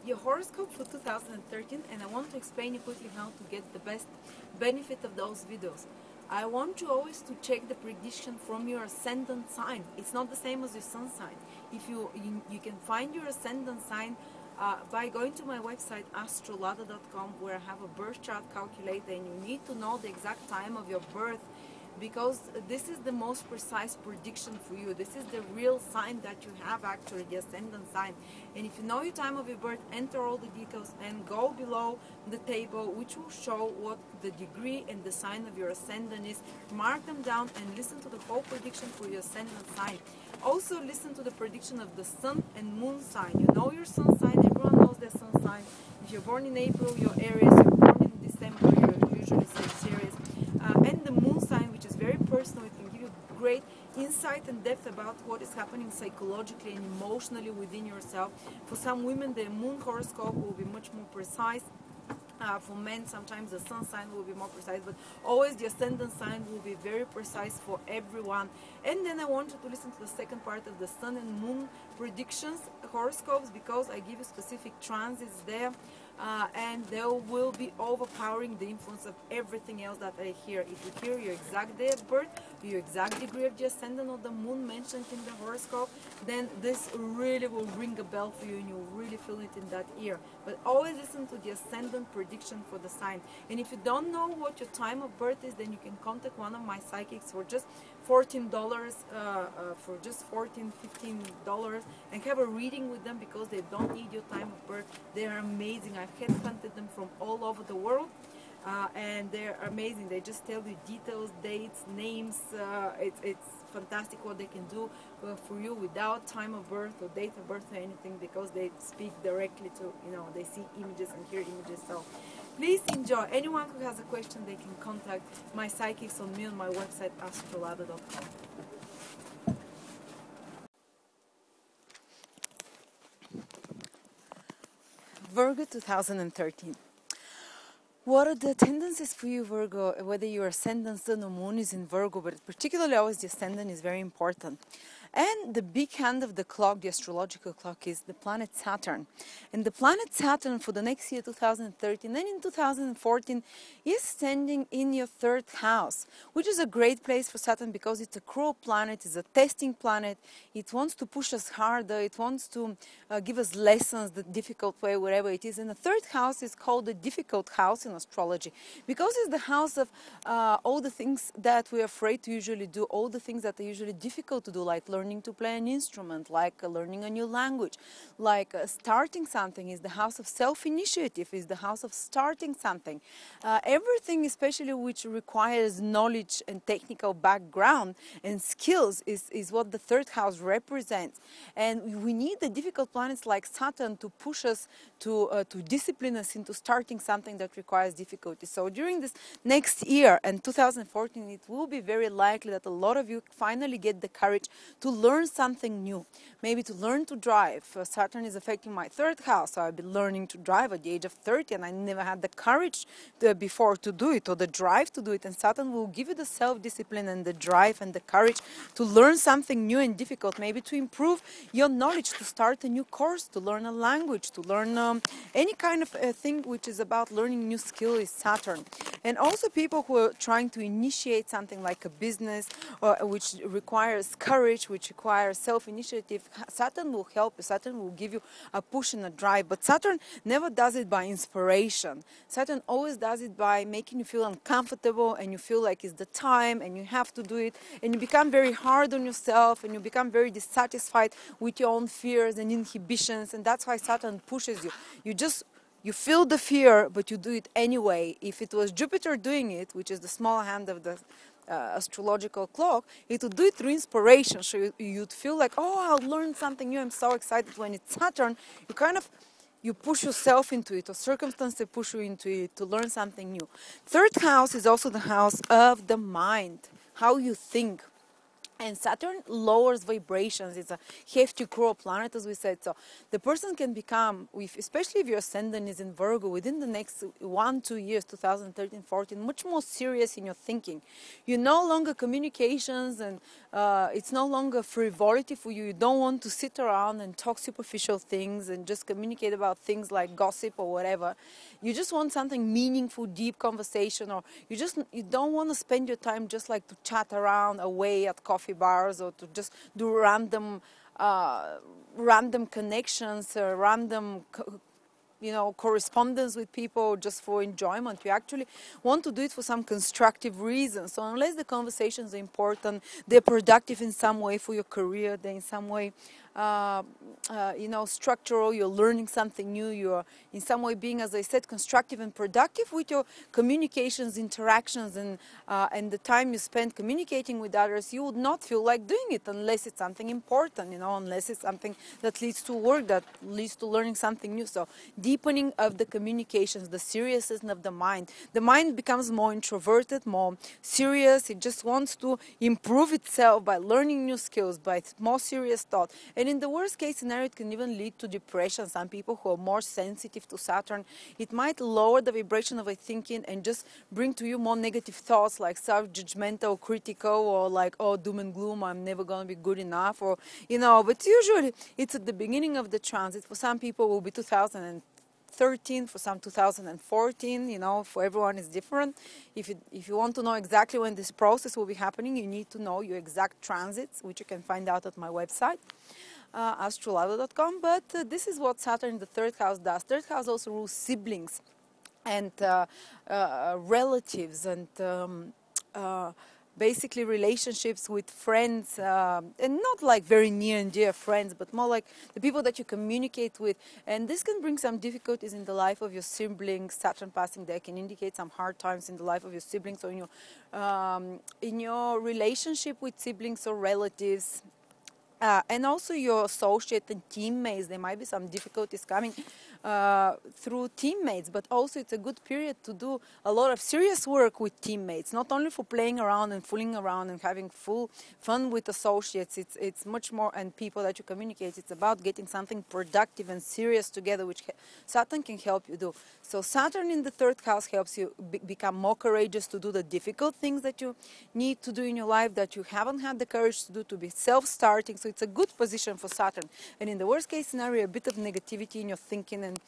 your horoscope for 2013, and I want to explain you quickly how to get the best benefit of those videos. I want you always to check the prediction from your ascendant sign. It's not the same as your sun sign. If you can find your ascendant sign by going to my website astrolada.com, where I have a birth chart calculator, and you need to know the exact time of your birth, because this is the most precise prediction for you. This is the real sign that you have, actually, the ascendant sign. And if you know your time of your birth, enter all the details and go below the table, which will show what the degree and the sign of your ascendant is. Mark them down and listen to the whole prediction for your ascendant sign. Also listen to the prediction of the sun and moon sign. You know your sun sign, everyone knows their sun sign. If you're born in April, you're Aries. If you're born in December, you're usually Sagittarius. And the moon sign, which is very personal, it can give you great insight and depth about what is happening psychologically and emotionally within yourself. For some women, the moon horoscope will be much more precise. For men, sometimes the sun sign will be more precise, but always the ascendant sign will be very precise for everyone. And then I want you to listen to the second part of the sun and moon predictions horoscopes, because I give you specific transits there, and they will be overpowering the influence of everything else that I hear. If you hear your exact day of birth, your exact degree of the ascendant or the moon mentioned in the horoscope, then this really will ring a bell for you, and you'll really feel it in that ear. But always listen to the ascendant prediction for the sign. And if you don't know what your time of birth is, then you can contact one of my psychics for just $14, for just $15 and have a reading with them, because they don't need your time of birth. They are amazing. I've headhunted them from all over the world, and they're amazing. They just tell you details, dates, names. It's fantastic what they can do for you without time of birth or date of birth or anything, because they speak directly to, they see images and hear images. So please enjoy. Anyone who has a question, they can contact my psychics on me on my website astrolada.com. Virgo 2013. What are the tendencies for you, Virgo? Whether your ascendant, sun or moon is in Virgo, but particularly always the ascendant is very important. And the big hand of the clock, the astrological clock, is the planet Saturn. And the planet Saturn for the next year, 2013, and in 2014, is standing in your third house, which is a great place for Saturn, because it's a cruel planet, it's a testing planet. It wants to push us harder, it wants to give us lessons the difficult way, wherever it is. And the third house is called the difficult house in astrology, because it's the house of all the things that we're afraid to usually do, all the things that are usually difficult to do, like learning to play an instrument, like learning a new language, like starting something. Is the house of self-initiative, is the house of starting something. Everything, especially which requires knowledge and technical background and skills, is what the third house represents. And we need the difficult planets like Saturn to push us, to discipline us into starting something that requires difficulty. So during this next year, and 2014, it will be very likely that a lot of you finally get the courage to learn something new. Maybe to learn to drive. Saturn is affecting my third house, so I've been learning to drive at the age of 30, and I never had the courage before to do it, or the drive to do it. And Saturn will give you the self-discipline and the drive and the courage to learn something new and difficult, maybe to improve your knowledge, to start a new course, to learn a language, to learn any kind of thing which is about learning new skill is Saturn. And also people who are trying to initiate something like a business, which requires courage, which requires self-initiative, Saturn will help you. Saturn will give you a push and a drive. But Saturn never does it by inspiration. Saturn always does it by making you feel uncomfortable, and you feel like it's the time and you have to do it, and you become very hard on yourself, and you become very dissatisfied with your own fears and inhibitions. And that's why Saturn pushes you. You feel the fear, but you do it anyway. If it was Jupiter doing it, which is the small hand of the astrological clock, it would do it through inspiration. So you'd feel like, oh, I'll learn something new, I'm so excited. When it's Saturn, you push yourself into it, or circumstances push you into it to learn something new. Third house is also the house of the mind, how you think. And Saturn lowers vibrations. It's a hefty, cruel planet, as we said. So the person can become, especially if your ascendant is in Virgo, within the next 1-2 years, 2013, 14, much more serious in your thinking. You're no longer communications, and it's no longer frivolity for you. You don't want to sit around and talk superficial things and just communicate about things like gossip or whatever. You just want something meaningful, deep conversation, or you don't want to spend your time just like to chat around away at coffee bars, or to just do random connections, random correspondence with people just for enjoyment. You actually want to do it for some constructive reason. So unless the conversations are important, they're productive in some way for your career, they're in some way structural, you're learning something new, you're in some way being, as I said, constructive and productive with your communications, interactions, and the time you spend communicating with others, you would not feel like doing it unless it's something important, unless it's something that leads to work, that leads to learning something new. So deepening of the communications, the seriousness of the mind. The mind becomes more introverted, more serious. It just wants to improve itself by learning new skills, by more serious thought. And in the worst case scenario, it can even lead to depression. Some people who are more sensitive to Saturn, it might lower the vibration of a thinking and just bring to you more negative thoughts, like self-judgmental, critical, or like, oh, doom and gloom, I'm never going to be good enough, or, but usually it's at the beginning of the transit. For some people it will be 2013, for some 2014, for everyone is different. If you want to know exactly when this process will be happening, you need to know your exact transits, which you can find out at my website, astrolada.com. But this is what Saturn in the third house does. Third house also rules siblings and relatives, and basically relationships with friends, and not like very near and dear friends, but more like the people that you communicate with. And this can bring some difficulties in the life of your siblings. Saturn passing there can indicate some hard times in the life of your siblings, or in your relationship with siblings or relatives. And also your associate and teammates. There might be some difficulties coming through teammates, but also it's a good period to do a lot of serious work with teammates, not only for playing around and fooling around and having full fun with associates. It's much more, and people that you communicate, it's about getting something productive and serious together, which Saturn can help you do. So Saturn in the third house helps you become more courageous to do the difficult things that you need to do in your life, that you haven't had the courage to do, to be self-starting. So it's a good position for Saturn. And in the worst case scenario, a bit of negativity in your thinking, and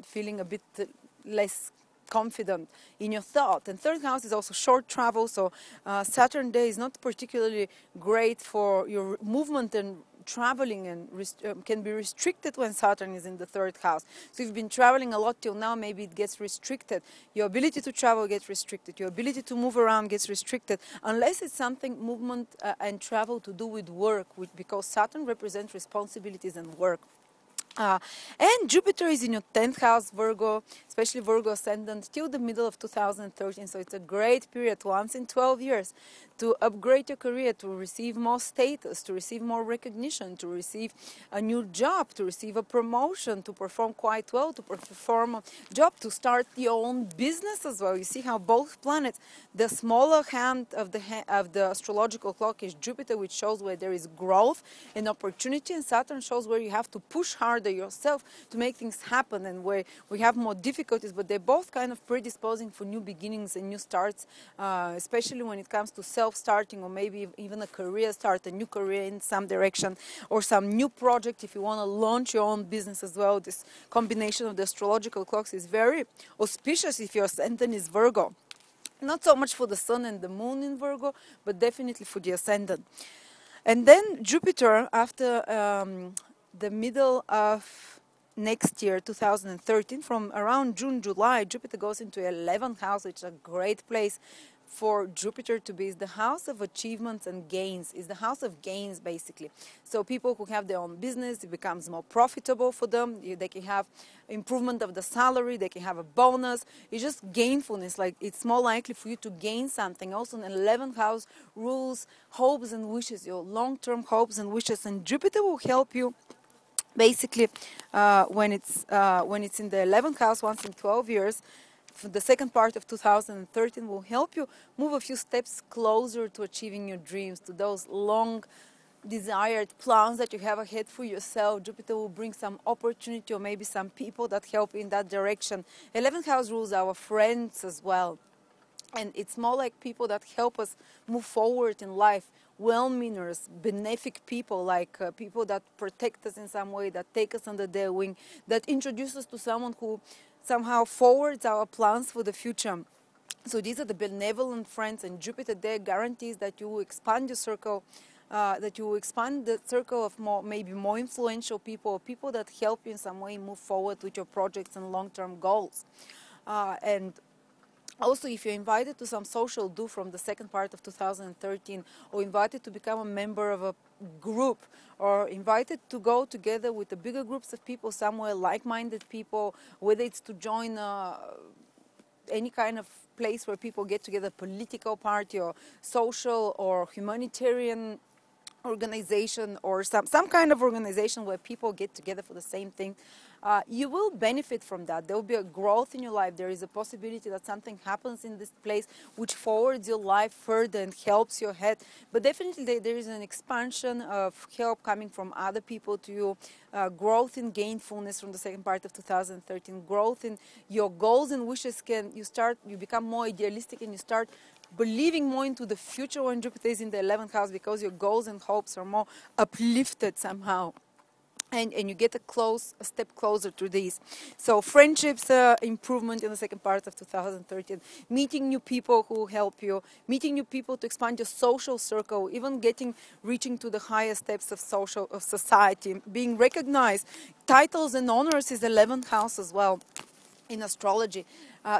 feeling a bit less confident in your thought. And third house is also short travel, so Saturn day is not particularly great for your movement and traveling, and can be restricted when Saturn is in the third house. So if you've been traveling a lot till now, maybe it gets restricted. Your ability to travel gets restricted. Your ability to move around gets restricted, unless it's something movement and travel to do with work, because Saturn represents responsibilities and work. And Jupiter is in your 10th house, Virgo, especially Virgo ascendant, till the middle of 2013. So it's a great period, once in 12 years, to upgrade your career, to receive more status, to receive more recognition, to receive a new job, to receive a promotion, to perform quite well, to perform a job, to start your own business as well. You see how both planets, the smaller hand of the astrological clock is Jupiter, which shows where there is growth and opportunity, and Saturn shows where you have to push harder yourself to make things happen, and where we have more difficulties. But they're both kind of predisposing for new beginnings and new starts, especially when it comes to self-starting, or maybe even a career start, a new career in some direction, or some new project if you want to launch your own business as well. This combination of the astrological clocks is very auspicious if your ascendant is Virgo. Not so much for the sun and the moon in Virgo, but definitely for the ascendant. And then Jupiter, after the middle of next year, 2013, from around June, July, Jupiter goes into 11th house, which is a great place for Jupiter to be. Is the house of achievements and gains, is the house of gains, basically. So people who have their own business, it becomes more profitable for them. They can have improvement of the salary, they can have a bonus. It's just gainfulness, like it's more likely for you to gain something. Also, an 11th house rules hopes and wishes, your long-term hopes and wishes, and Jupiter will help you basically when it's in the 11th house once in 12 years the second part of 2013 will help you move a few steps closer to achieving your dreams, to those long desired plans that you have ahead for yourself. Jupiter will bring some opportunity or maybe some people that help in that direction. 11th house rules our friends as well. And it's more like people that help us move forward in life. Well-meaners, benefic people, like people that protect us in some way, that take us under their wing, that introduce us to someone who somehow forwards our plans for the future. So these are the benevolent friends, and Jupiter there guarantees that you will expand your circle, that you will expand the circle of maybe more influential people, or people that help you in some way move forward with your projects and long-term goals. And also, if you're invited to some social do from the second part of 2013, or invited to become a member of a group, or invited to go together with the bigger groups of people somewhere, like-minded people, whether it's to join any kind of place where people get together, political party or social or humanitarian organization, or some kind of organization where people get together for the same thing, you will benefit from that. There will be a growth in your life. There is a possibility that something happens in this place which forwards your life further and helps your head. But definitely there is an expansion of help coming from other people to you, growth in gainfulness from the second part of 2013, growth in your goals and wishes. You become more idealistic, and you start believing more into the future when Jupiter is in the 11th house, because your goals and hopes are more uplifted somehow. And you get a step closer to these. So friendships improvement in the second part of 2013, meeting new people who help you, meeting new people to expand your social circle, even reaching to the higher steps of society, being recognized. Titles and honors is 11th house as well in astrology.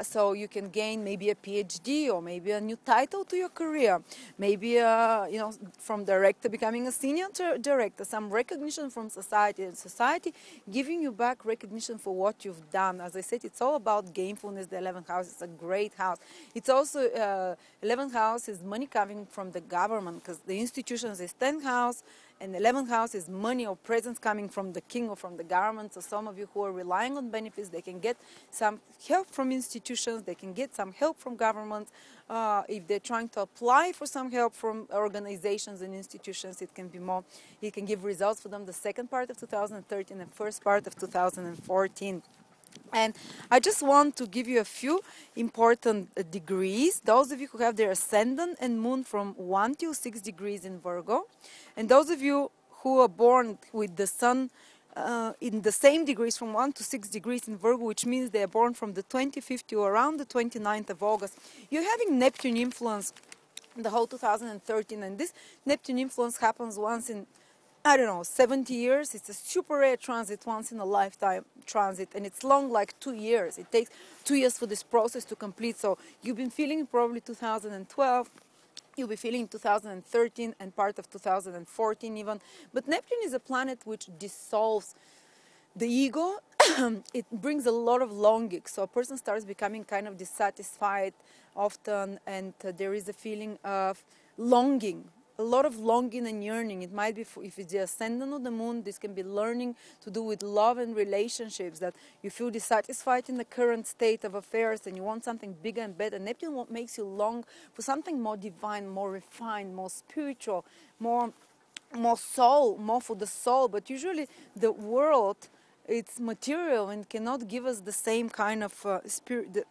So you can gain maybe a PhD, or maybe a new title to your career, maybe from director becoming a senior director, some recognition from society, and society giving you back recognition for what you've done. As I said, it's all about gainfulness. The 11th house is a great house. It's also 11th house is money coming from the government, because the institutions is 10th house, and 11th house is money or presence coming from the king or from the government. So some of you who are relying on benefits, they can get some help from institutions, they can get some help from government. If they're trying to apply for some help from organizations and institutions, it can give results for them the second part of 2013 and first part of 2014. And I just want to give you a few important degrees. Those of you who have their ascendant and moon from 1 to 6 degrees in Virgo, and those of you who are born with the sun in the same degrees from 1 to 6 degrees in Virgo, which means they are born from the 25th to around the 29th of August, you're having Neptune influence the whole 2013, and this Neptune influence happens once in 70 years. It's a super rare transit, once in a lifetime transit, and it's long, like 2 years. It takes 2 years for this process to complete. So you've been feeling probably 2012, you'll be feeling 2013 and part of 2014 even. But Neptune is a planet which dissolves the ego. It brings a lot of longing. So a person starts becoming kind of dissatisfied often, and there is a feeling of longing. A lot of longing and yearning. It might be, if it's the ascendant of the moon, this can be learning to do with love and relationships, that you feel dissatisfied in the current state of affairs and you want something bigger and better. Neptune makes you long for something more divine, more refined, more spiritual, more soul, more for the soul. But usually the world, it's material and cannot give us the same kind of spirit,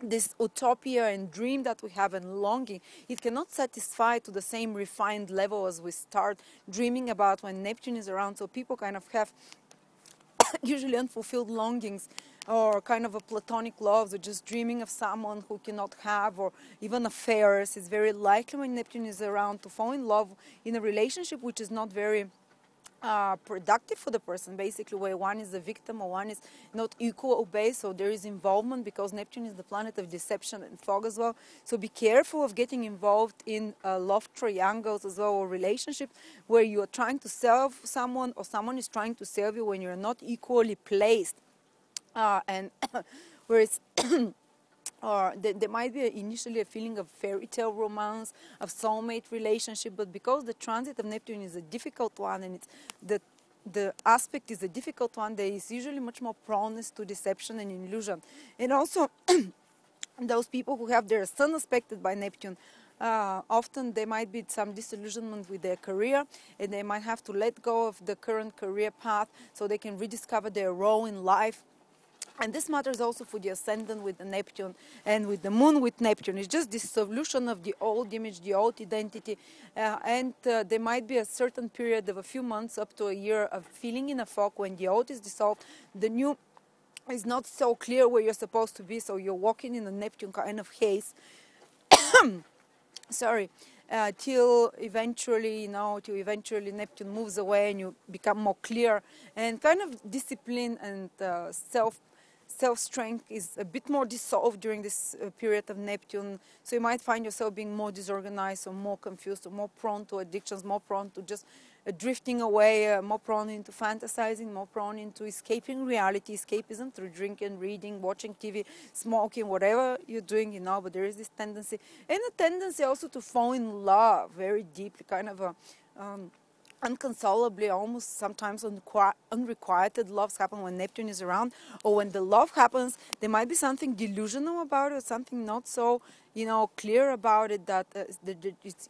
this utopia and dream that we have and longing. It cannot satisfy to the same refined level as we start dreaming about when Neptune is around. So people kind of have usually unfulfilled longings, or kind of a platonic love, or just dreaming of someone who cannot have, or even affairs. It's very likely when Neptune is around to fall in love in a relationship which is not very productive for the person, basically, where one is the victim or one is not equal or base. So there is involvement, because Neptune is the planet of deception and fog as well. So be careful of getting involved in love triangles as well, or relationship where you are trying to serve someone or someone is trying to serve you when you're not equally placed. And where it's or there might be initially a feeling of fairy tale romance, of soulmate relationship, but because the transit of Neptune is a difficult one, and it's the aspect is a difficult one, there is usually much more proneness to deception and illusion. And also, those people who have their sun aspected by Neptune, often there might be some disillusionment with their career, and they might have to let go of the current career path so they can rediscover their role in life. And this matters also for the ascendant with the Neptune and with the moon with Neptune. It's just this solution of the old image, the old identity. And there might be a certain period of a few months up to a year of feeling in a fog when the old is dissolved. The new is not so clear where you're supposed to be, so you're walking in a Neptune kind of haze. Sorry. Till eventually, Neptune moves away and you become more clear, and kind of discipline and self-strength is a bit more dissolved during this period of Neptune. So you might find yourself being more disorganized or more confused or more prone to addictions, more prone to just drifting away, more prone into fantasizing, more prone into escaping reality, escapism through drinking, reading, watching TV, smoking, whatever you're doing, but there is this tendency. And a tendency also to fall in love very deeply, kind of a unconsolably, almost sometimes unrequited loves happen when Neptune is around, or when the love happens, there might be something delusional about it, something not so, clear about it, that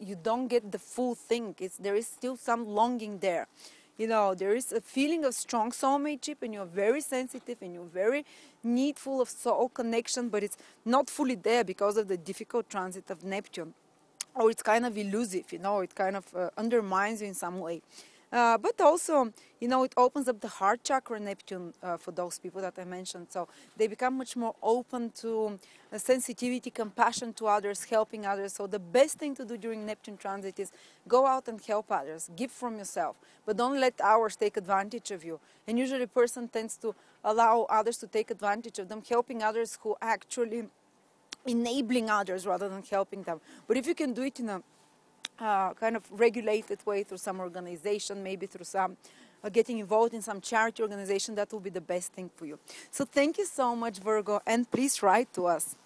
you don't get the full thing. There is still some longing there. There is a feeling of strong soulmateship, and you're very sensitive, and you're very needful of soul connection, but it's not fully there because of the difficult transit of Neptune. Or it's kind of elusive, it kind of undermines you in some way. But also, it opens up the heart chakra, Neptune, for those people that I mentioned. So they become much more open to sensitivity, compassion to others, helping others. So the best thing to do during Neptune transit is go out and help others, give from yourself, but don't let others take advantage of you. And usually a person tends to allow others to take advantage of them, helping others who actually enabling others rather than helping them. But if you can do it in a kind of regulated way through some organization, maybe through some getting involved in some charity organization, that will be the best thing for you. So thank you so much, Virgo, and please write to us.